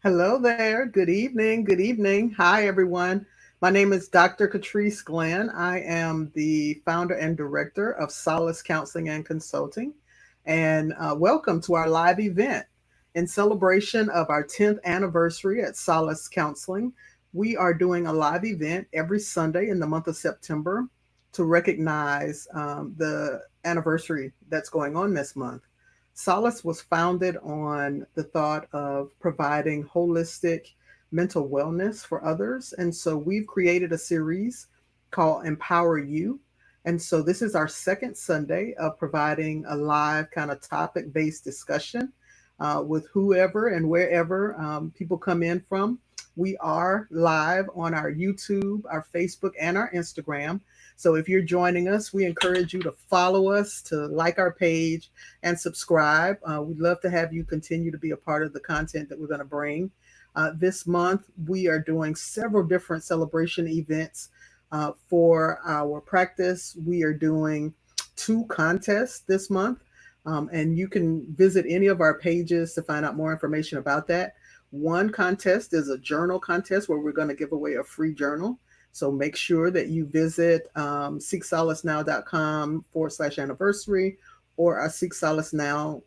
Hello there. Good evening. Good evening. Hi, everyone. My name is Dr. Trice Glenn. I am the founder and director of Solace Counseling and Consulting. And welcome to our live event in celebration of our 10th anniversary at Solace Counseling. We are doing a live event every Sunday in the month of September to recognize the anniversary that's going on this month. Solace was founded on the thought of providing holistic mental wellness for others. And so we've created a series called Empower You. And so this is our second Sunday of providing a live kind of topic based discussion with whoever and wherever people come in from. We are live on our YouTube, our Facebook, and our Instagram. So if you're joining us, we encourage you to follow us, to like our page, and subscribe. We'd love to have you continue to be a part of the content that we're going to bring. This month, we are doing several different celebration events for our practice. We are doing two contests this month, and you can visit any of our pages to find out more information about that. One contest is a journal contest where we're going to give away a free journal. So make sure that you visit seeksolacenow.com/anniversary or our Seek Solace Now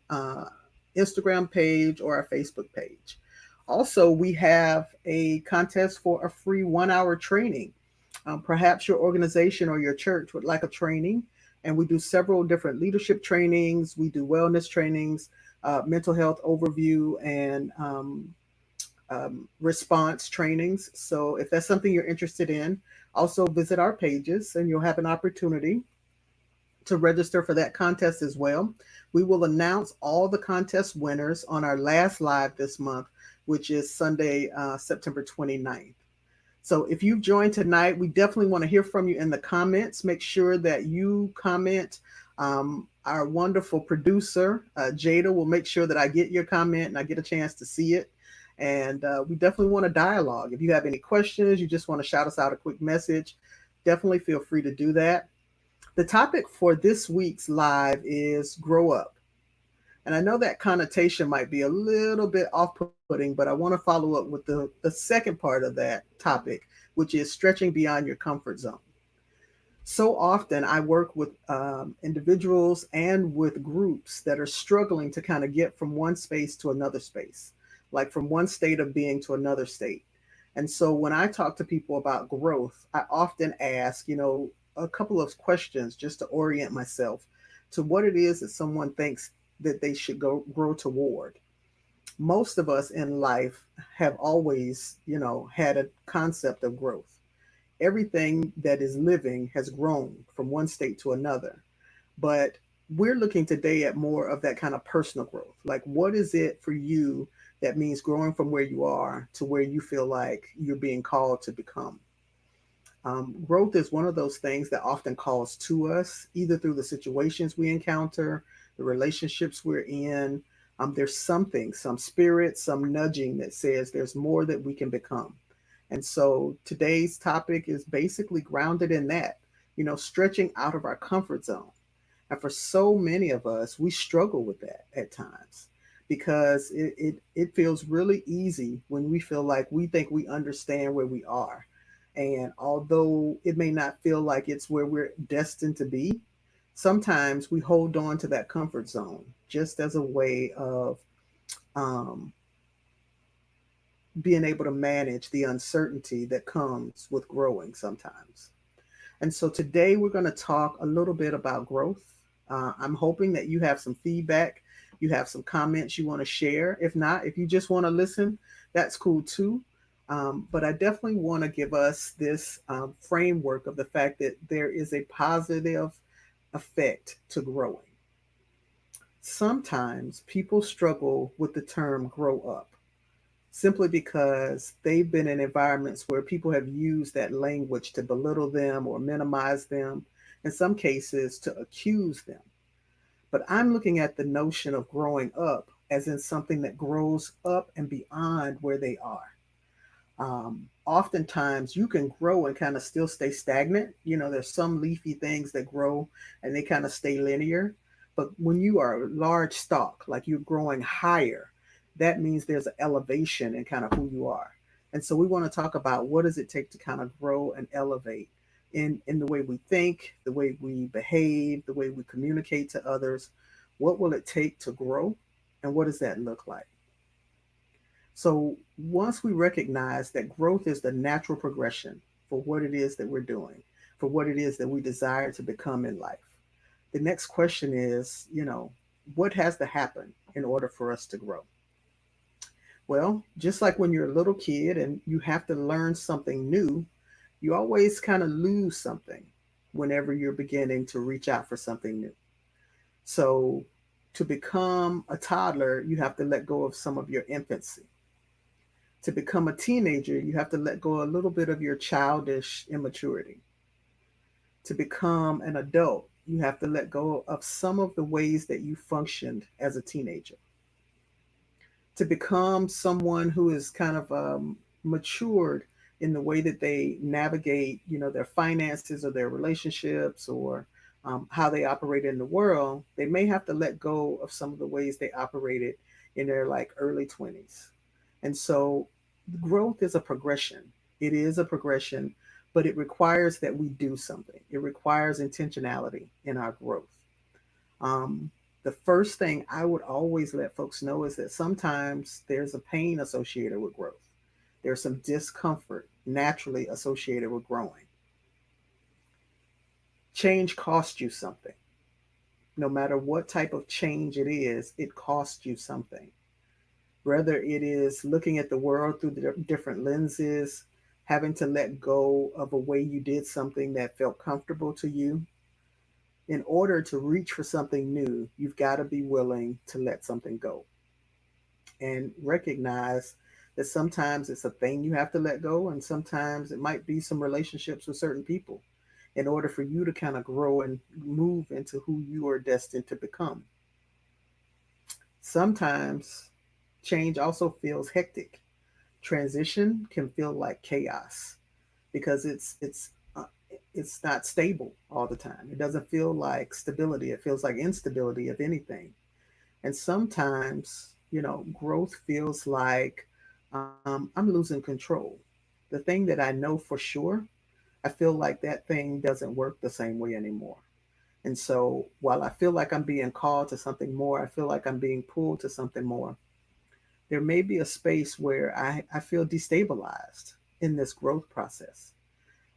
Instagram page or our Facebook page. Also, we have a contest for a free 1 hour training. Perhaps your organization or your church would like a training, and we do several different leadership trainings. We do wellness trainings, mental health overview, and response trainings. So if that's something you're interested in, also visit our pages and you'll have an opportunity to register for that contest as well. We will announce all the contest winners on our last live this month, which is Sunday, September 29th. So if you've joined tonight, we definitely want to hear from you in the comments. Make sure that you comment. Our wonderful producer, Jada, will make sure that I get your comment and I get a chance to see it. And we definitely want a dialogue. If you have any questions, you just want to shout us out a quick message, definitely feel free to do that. The topic for this week's live is grow up. And I know that connotation might be a little bit off putting, but I want to follow up with the second part of that topic, which is stretching beyond your comfort zone. So often I work with individuals and with groups that are struggling to kind of get from one space to another space, like from one state of being to another state. And so when I talk to people about growth, I often ask, a couple of questions just to orient myself to what it is that someone thinks that they should go grow toward. Most of us in life have always, had a concept of growth. Everything that is living has grown from one state to another. But we're looking today at more of that kind of personal growth. Like, what is it for you that means growing from where you are to where you feel like you're being called to become? Growth is one of those things that often calls to us, either through the situations we encounter, the relationships we're in. There's something, some spirit, some nudging that says there's more that we can become. And so today's topic is basically grounded in that, stretching out of our comfort zone. And for so many of us, we struggle with that at times because it feels really easy when we feel like we think we understand where we are. And although it may not feel like it's where we're destined to be, sometimes we hold on to that comfort zone just as a way of um, being able to manage the uncertainty that comes with growing sometimes. And so today we're going to talk a little bit about growth. I'm hoping that you have some feedback, you have some comments you want to share. If not, if you just want to listen, that's cool too. But I definitely want to give us this framework of the fact that there is a positive effect to growing. Sometimes people struggle with the term grow up simply because they've been in environments where people have used that language to belittle them or minimize them, in some cases to accuse them. But I'm looking at the notion of growing up as in something that grows up and beyond where they are. Oftentimes you can grow and kind of still stay stagnant. There's some leafy things that grow and they kind of stay linear. But when you are a large stalk, like you're growing higher, that means there's an elevation in kind of who you are. And so we want to talk about what does it take to kind of grow and elevate in the way we think, the way we behave, the way we communicate to others. What will it take to grow? And what does that look like? So once we recognize that growth is the natural progression for what it is that we're doing, for what it is that we desire to become in life, the next question is, what has to happen in order for us to grow? Well, just like when you're a little kid and you have to learn something new, you always kind of lose something whenever you're beginning to reach out for something new. So, to become a toddler, you have to let go of some of your infancy. To become a teenager, you have to let go a little bit of your childish immaturity. To become an adult, you have to let go of some of the ways that you functioned as a teenager. To become someone who is kind of matured in the way that they navigate, their finances or their relationships or how they operate in the world, they may have to let go of some of the ways they operated in their like early 20s. And so growth is a progression. It is a progression, but it requires that we do something. It requires intentionality in our growth. Um, the first thing I would always let folks know is that sometimes there's a pain associated with growth. There's some discomfort naturally associated with growing. Change costs you something. No matter what type of change it is, it costs you something. Whether it is looking at the world through the different lenses, having to let go of a way you did something that felt comfortable to you, in order to reach for something new, you've got to be willing to let something go and recognize that sometimes it's a thing you have to let go, and sometimes it might be some relationships with certain people in order for you to kind of grow and move into who you are destined to become. Sometimes change also feels hectic. Transition can feel like chaos because uh, it's not stable all the time. It doesn't feel like stability. It feels like instability, if anything. And sometimes, growth feels like I'm losing control. The thing that I know for sure, I feel like that thing doesn't work the same way anymore. And so while I feel like I'm being called to something more, I feel like I'm being pulled to something more. There may be a space where I feel destabilized in this growth process.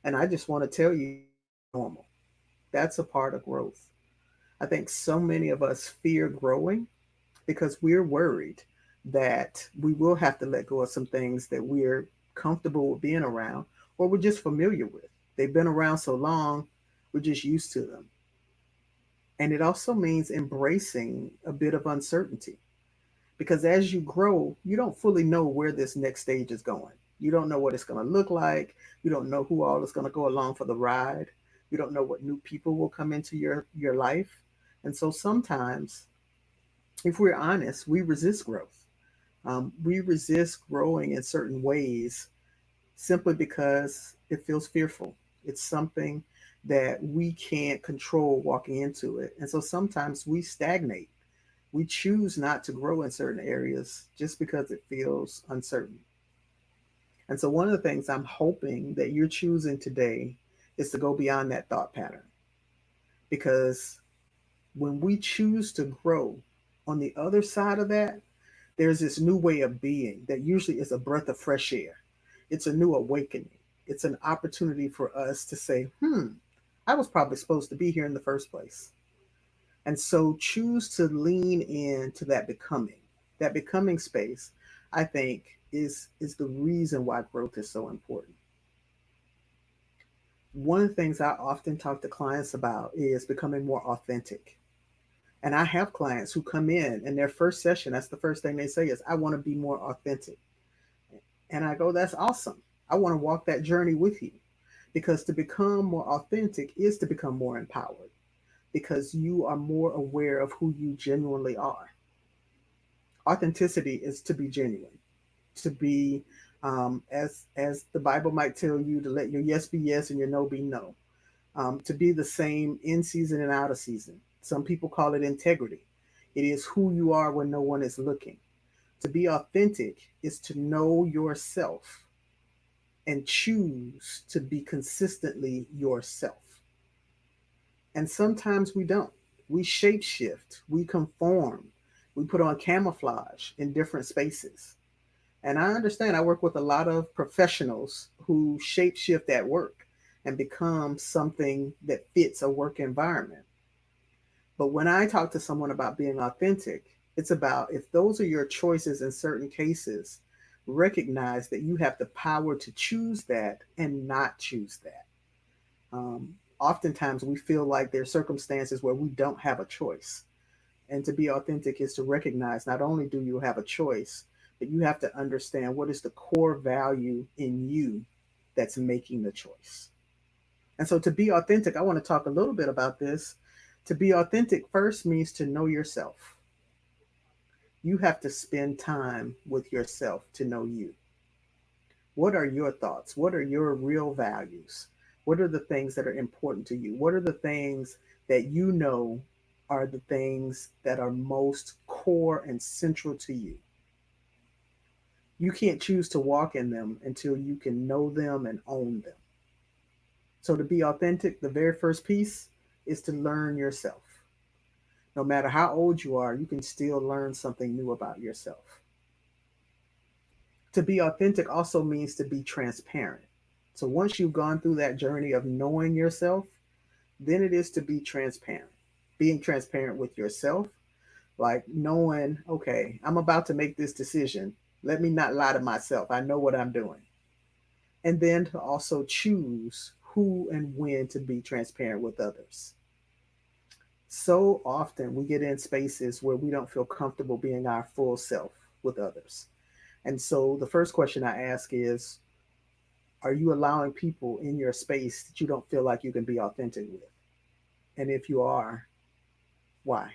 And I just want to tell you that's normal. That's a part of growth. I think so many of us fear growing because we're worried that we will have to let go of some things that we're comfortable with being around or we're just familiar with. They've been around so long, we're just used to them. And it also means embracing a bit of uncertainty because as you grow, you don't fully know where this next stage is going. You don't know what it's going to look like. You don't know who all is going to go along for the ride. You don't know what new people will come into your life. And so sometimes, if we're honest, we resist growth. We resist growing in certain ways simply because it feels fearful. It's something that we can't control walking into it. And so sometimes we stagnate. We choose not to grow in certain areas just because it feels uncertain. And so one of the things I'm hoping that you're choosing today is to go beyond that thought pattern. Because when we choose to grow, on the other side of that, there's this new way of being that usually is a breath of fresh air. It's a new awakening. It's an opportunity for us to say, I was probably supposed to be here in the first place. And so choose to lean into that becoming. That becoming space, I think, is the reason why growth is so important. One of the things I often talk to clients about is becoming more authentic. And I have clients who come in their first session, that's the first thing they say is, I want to be more authentic. And I go, that's awesome. I want to walk that journey with you because to become more authentic is to become more empowered because you are more aware of who you genuinely are. Authenticity is to be genuine, to be, as the Bible might tell you, to let your yes be yes and your no be no, to be the same in season and out of season. Some people call it integrity. It is who you are when no one is looking. To be authentic is to know yourself and choose to be consistently yourself. And sometimes we don't. We shapeshift, we conform, we put on camouflage in different spaces. And I understand I work with a lot of professionals who shapeshift at work and become something that fits a work environment. But when I talk to someone about being authentic, it's about if those are your choices in certain cases, recognize that you have the power to choose that and not choose that. Oftentimes, we feel like there are circumstances where we don't have a choice. And to be authentic is to recognize not only do you have a choice, but you have to understand what is the core value in you that's making the choice. And so to be authentic, I want to talk a little bit about this. To be authentic first means to know yourself. You have to spend time with yourself to know you. What are your thoughts? What are your real values? What are the things that are important to you? What are the things that you know are the things that are most core and central to you? You can't choose to walk in them until you can know them and own them. So, to be authentic, the very first piece is to learn yourself. No matter how old you are, you can still learn something new about yourself. To be authentic also means to be transparent. So, once you've gone through that journey of knowing yourself, then it is to be transparent. Being transparent with yourself, like knowing, okay, I'm about to make this decision. Let me not lie to myself. I know what I'm doing. And then to also choose who and when to be transparent with others. So often we get in spaces where we don't feel comfortable being our full self with others. And so the first question I ask is, are you allowing people in your space that you don't feel like you can be authentic with? And if you are, why?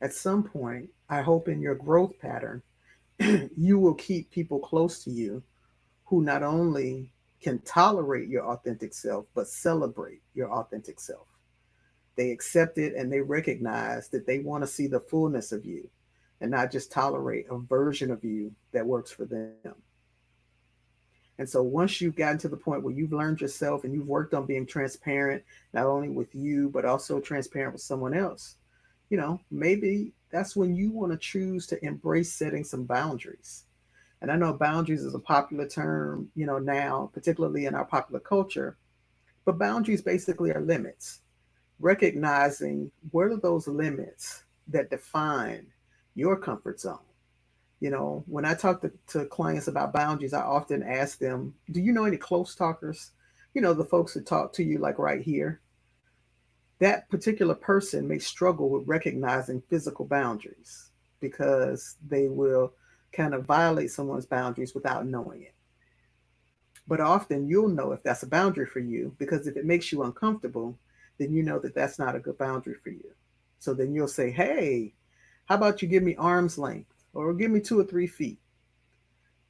At some point, I hope in your growth pattern, you will keep people close to you who not only can tolerate your authentic self, but celebrate your authentic self. They accept it and they recognize that they want to see the fullness of you and not just tolerate a version of you that works for them. And so once you've gotten to the point where you've learned yourself and you've worked on being transparent, not only with you, but also transparent with someone else, maybe that's when you want to choose to embrace setting some boundaries. And I know boundaries is a popular term, now, particularly in our popular culture, but boundaries basically are limits. Recognizing what are those limits that define your comfort zone. When I talk to clients about boundaries, I often ask them, do you know any close talkers? The folks that talk to you like right here. That particular person may struggle with recognizing physical boundaries because they will kind of violate someone's boundaries without knowing it. But often you'll know if that's a boundary for you because if it makes you uncomfortable, then you know that that's not a good boundary for you. So then you'll say, hey, how about you give me arm's length or give me 2 or 3 feet?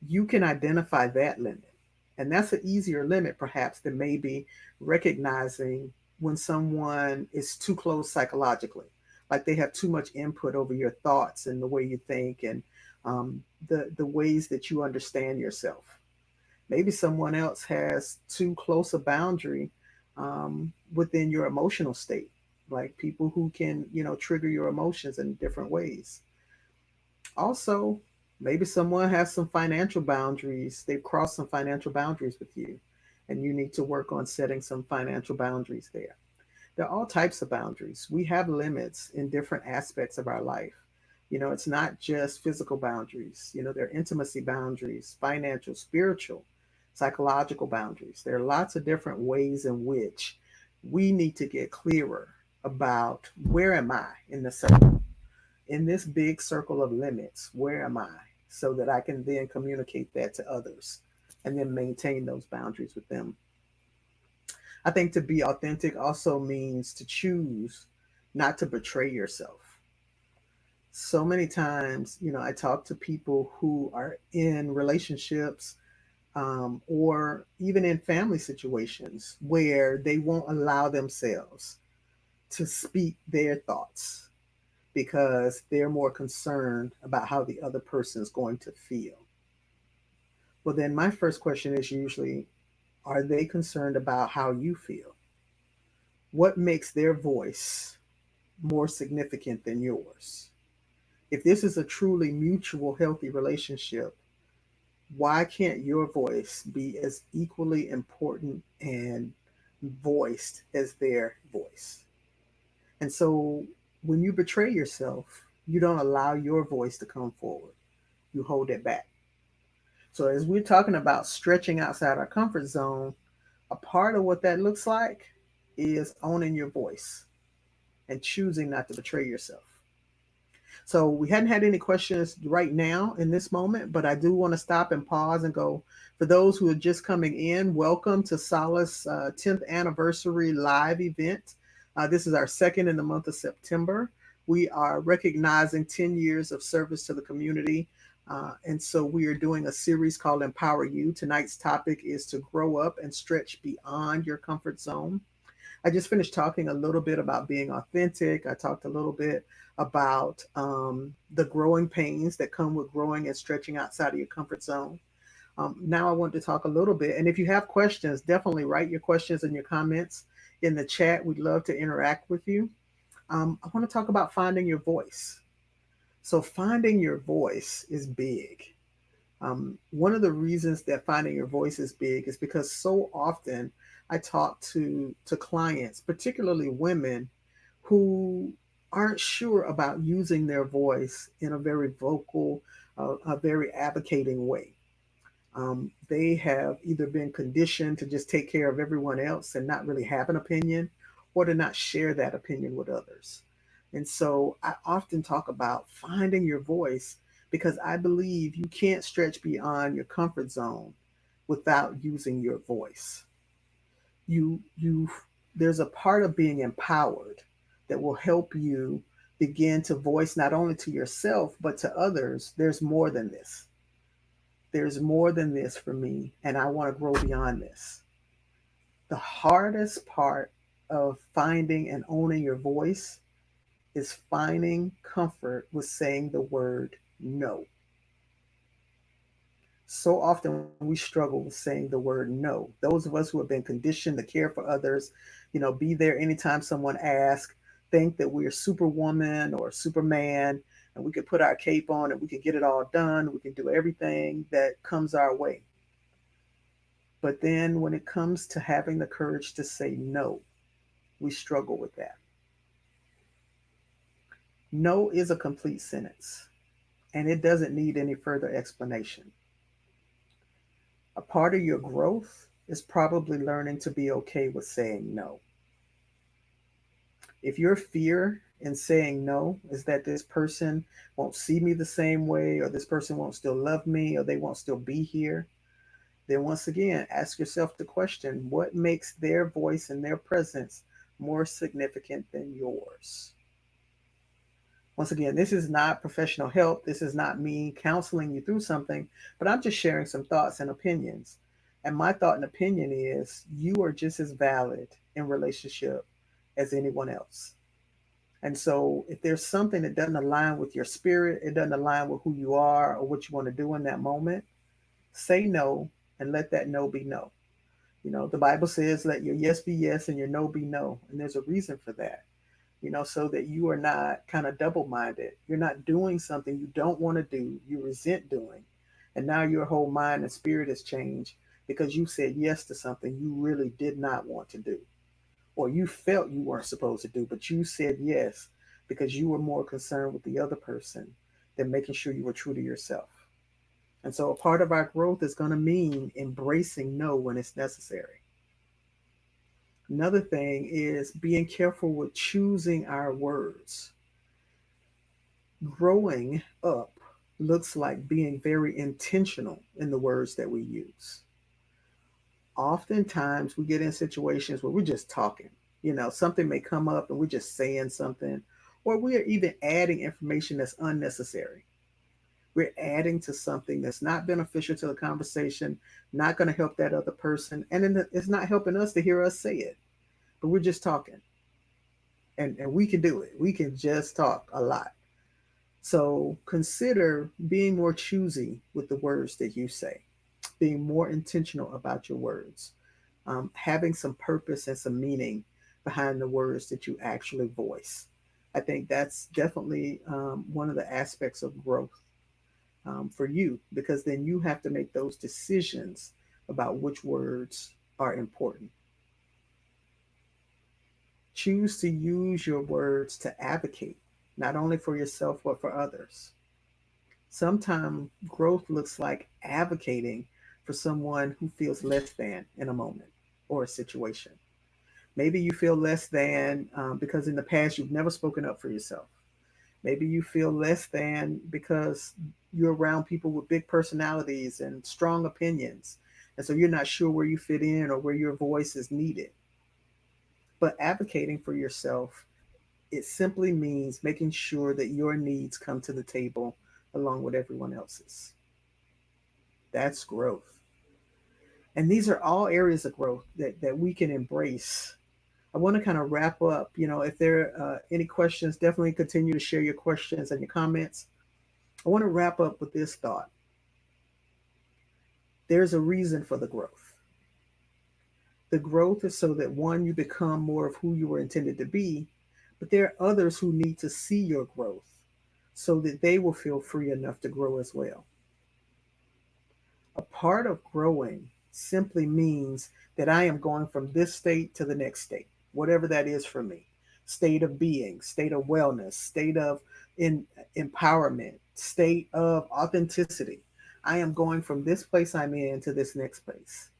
You can identify that limit. And that's an easier limit, perhaps, than maybe recognizing when someone is too close psychologically, like they have too much input over your thoughts and the way you think and the ways that you understand yourself. Maybe someone else has too close a boundary within your emotional state, like people who can, trigger your emotions in different ways. Also, maybe someone has some financial boundaries. They've crossed some financial boundaries with you, and you need to work on setting some financial boundaries there. There are all types of boundaries. We have limits in different aspects of our life. It's not just physical boundaries. There are intimacy boundaries, financial, spiritual, psychological boundaries. There are lots of different ways in which we need to get clearer about where am I in the circle, in this big circle of limits, where am I? So that I can then communicate that to others and then maintain those boundaries with them. I think to be authentic also means to choose not to betray yourself. So many times, I talk to people who are in relationships or even in family situations where they won't allow themselves to speak their thoughts. because they're more concerned about how the other person is going to feel. Well, then my first question is usually, are they concerned about how you feel? What makes their voice more significant than yours? If this is a truly mutual, healthy relationship, why can't your voice be as equally important and voiced as their voice? And so when you betray yourself, you don't allow your voice to come forward, you hold it back. So, as we're talking about stretching outside our comfort zone, a part of what that looks like is owning your voice and choosing not to betray yourself. So we hadn't had any questions right now in this moment, but I do want to stop and pause and go, for those who are just coming in, welcome to Solace 10th anniversary live event. This is our second in the month of September. We are recognizing 10 years of service to the community. And so we are doing a series called Empower You. Tonight's topic is to grow up and stretch beyond your comfort zone. I just finished talking a little bit about being authentic. I talked a little bit about the growing pains that come with growing and stretching outside of your comfort zone. Now I want to talk a little bit. And if you have questions, definitely write your questions and your comments in the chat. We'd love to interact with you. I want to talk about finding your voice. So, finding your voice is big. One of the reasons that finding your voice is big is because so often I talk to clients, particularly women, who aren't sure about using their voice in a very vocal, a very advocating way. They have either been conditioned to just take care of everyone else and not really have an opinion, or to not share that opinion with others. And so I often talk about finding your voice because I believe you can't stretch beyond your comfort zone without using your voice. You there's a part of being empowered that will help you begin to voice not only to yourself but to others, there's more than this. There's more than this for me, and I want to grow beyond this. The hardest part of finding and owning your voice is finding comfort with saying the word no. So often we struggle with saying the word no. Those of us who have been conditioned to care for others, be there anytime someone asks, think that we're superwoman or superman, and we could put our cape on and we can get it all done. We can do everything that comes our way. But then when it comes to having the courage to say no, we struggle with that. No is a complete sentence, and it doesn't need any further explanation. A part of your growth is probably learning to be okay with saying no. If your fear in saying no is that this person won't see me the same way, or this person won't still love me, or they won't still be here, then once again, ask yourself the question, what makes their voice and their presence more significant than yours? Once again, this is not professional help. This is not me counseling you through something, but I'm just sharing some thoughts and opinions. And my thought and opinion is you are just as valid in relationship as anyone else. And so if there's something that doesn't align with your spirit, it doesn't align with who you are or what you want to do in that moment, say no and let that no be no. The Bible says, let your yes be yes and your no be no. And there's a reason for that, so that you are not kind of double minded. You're not doing something you don't want to do, you resent doing. And now your whole mind and spirit has changed because you said yes to something you really did not want to do, or you felt you weren't supposed to do, but you said yes because you were more concerned with the other person than making sure you were true to yourself. And so a part of our growth is going to mean embracing no when it's necessary. Another thing is being careful with choosing our words. Growing up looks like being very intentional in the words that we use. Oftentimes we get in situations where we're just talking. Something may come up and we're just saying something, or we are even adding information that's unnecessary. We're adding to something that's not beneficial to the conversation, not going to help that other person, and then it's not helping us to hear us say it, but we're just talking. And we can do it. We can just talk a lot. So consider being more choosy with the words that you say, being more intentional about your words, having some purpose and some meaning behind the words that you actually voice. I think that's definitely one of the aspects of growth for you, because then you have to make those decisions about which words are important. Choose to use your words to advocate, not only for yourself, but for others. Sometimes growth looks like advocating for someone who feels less than in a moment or a situation. Maybe you feel less than because in the past you've never spoken up for yourself. Maybe you feel less than because you're around people with big personalities and strong opinions. And so you're not sure where you fit in or where your voice is needed. But advocating for yourself, it simply means making sure that your needs come to the table along with everyone else's. That's growth. And these are all areas of growth that we can embrace. I want to kind of wrap up. If there are any questions, definitely continue to share your questions and your comments. I want to wrap up with this thought. There's a reason for the growth. The growth is so that one, you become more of who you were intended to be, but there are others who need to see your growth so that they will feel free enough to grow as well. A part of growing simply means that I am going from this state to the next state, whatever that is for me. State of being, state of wellness, state of in, empowerment, state of authenticity. I am going from this place I'm in to this next place.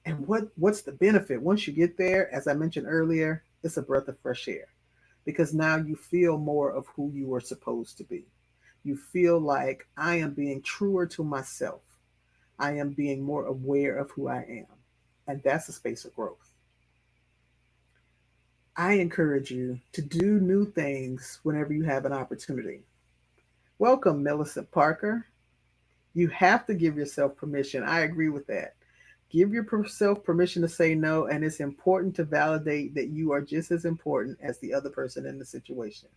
And what's the benefit? Once you get there, as I mentioned earlier, it's a breath of fresh air because now you feel more of who you were supposed to be. You feel like I am being truer to myself. I am being more aware of who I am. And that's a space of growth. I encourage you to do new things whenever you have an opportunity. Welcome, Millicent Parker. You have to give yourself permission. I agree with that. Give yourself permission to say no, and it's important to validate that you are just as important as the other person in the situation.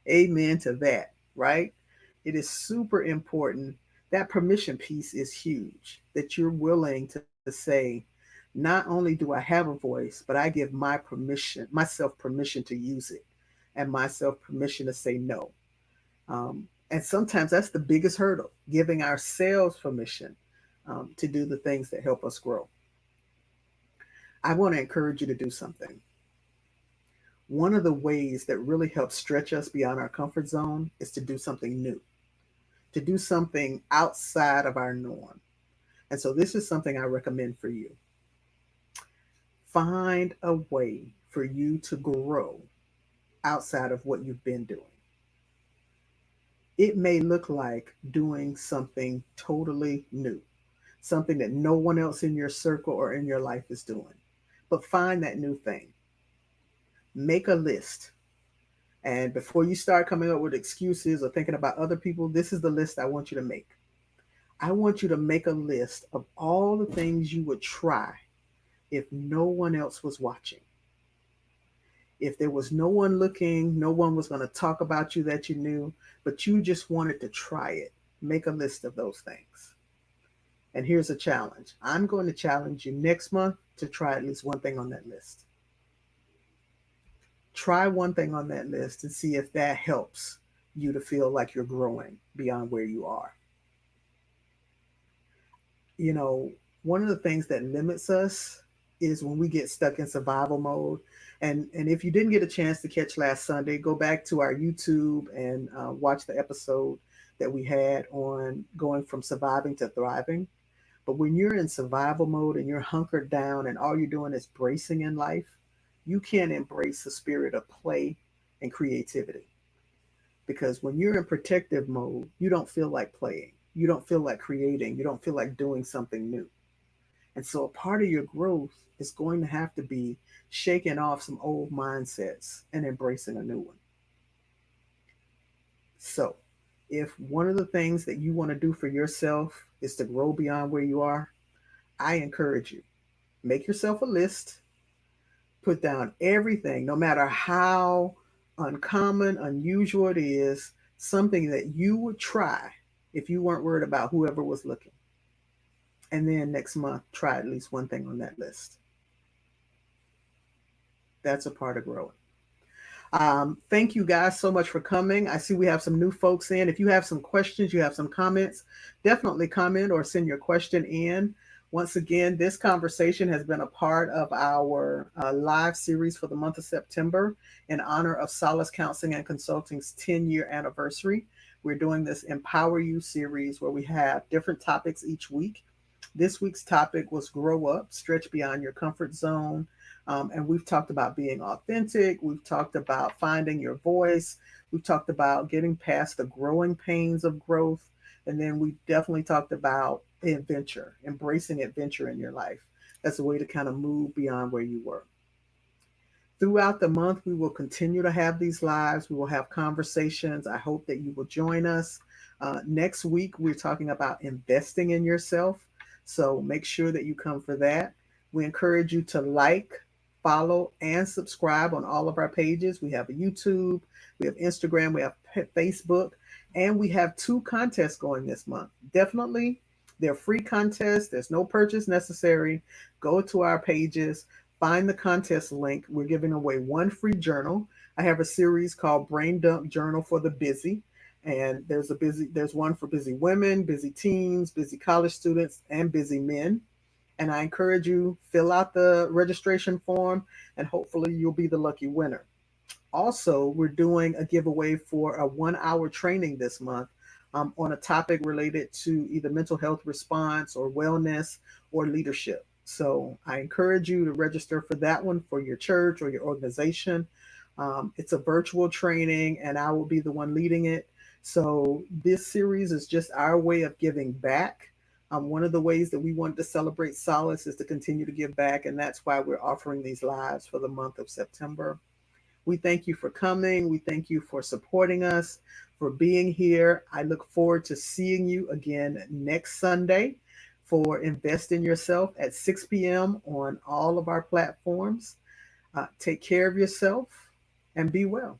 Amen to that, right? It is super important. That permission piece is huge, that you're willing to say, not only do I have a voice, but I give myself permission to use it, and myself permission to say no. And sometimes that's the biggest hurdle, giving ourselves permission to do the things that help us grow. I want to encourage you to do something. One of the ways that really helps stretch us beyond our comfort zone is to do something new, to do something outside of our norm. And so this is something I recommend for you. Find a way for you to grow outside of what you've been doing. It may look like doing something totally new, something that no one else in your circle or in your life is doing. But find that new thing. Make a list. And before you start coming up with excuses or thinking about other people, this is the list I want you to make. I want you to make a list of all the things you would try if no one else was watching. If there was no one looking, no one was going to talk about you that you knew, but you just wanted to try it. Make a list of those things. And here's a challenge. I'm going to challenge you next month to try at least one thing on that list. Try one thing on that list and see if that helps you to feel like you're growing beyond where you are. You know, one of the things that limits us is when we get stuck in survival mode. And if you didn't get a chance to catch last Sunday, go back to our YouTube and watch the episode that we had on going from surviving to thriving. But when you're in survival mode and you're hunkered down and all you're doing is bracing in life, you can't embrace the spirit of play and creativity. Because when you're in protective mode, you don't feel like playing. You don't feel like creating. You don't feel like doing something new. And so a part of your growth is going to have to be shaking off some old mindsets and embracing a new one. So if one of the things that you want to do for yourself is to grow beyond where you are, I encourage you, make yourself a list, Put down everything, no matter how uncommon, unusual it is, something that you would try if you weren't worried about whoever was looking. And then next month, try at least one thing on that list. That's a part of growing. Thank you guys so much for coming. I see we have some new folks in. If you have some questions, you have some comments, definitely comment or send your question in. Once again, this conversation has been a part of our live series for the month of September in honor of Solace Counseling and Consulting's 10-year anniversary. We're doing this Empower You series where we have different topics each week. This week's topic was Grow Up, Stretch Beyond Your Comfort Zone. And we've talked about being authentic. We've talked about finding your voice. We've talked about getting past the growing pains of growth. And then we definitely talked about adventure, embracing adventure in your life as a way to kind of move beyond where you were. Throughout the month, we will continue to have these lives. We will have conversations. I hope that you will join us. Next week, we're talking about investing in yourself. So make sure that you come for that. We encourage you to like, follow, and subscribe on all of our pages. We have a YouTube, we have Instagram, we have Facebook, and we have two contests going this month. Definitely, they're free contests. There's no purchase necessary. Go to our pages, find the contest link. We're giving away one free journal. I have a series called Brain Dump Journal for the Busy. And there's one for busy women, busy teens, busy college students, and busy men. And I encourage you, fill out the registration form and hopefully you'll be the lucky winner. Also, we're doing a giveaway for a 1 hour training this month on a topic related to either mental health response or wellness or leadership. So I encourage you to register for that one for your church or your organization. It's a virtual training and I will be the one leading it. So this series is just our way of giving back. One of the ways that we want to celebrate Solace is to continue to give back, and that's why we're offering these lives for the month of September. We thank you for coming. We thank you for supporting us, for being here. I look forward to seeing you again next Sunday for Invest in Yourself at 6 p.m. on all of our platforms. Take care of yourself and be well.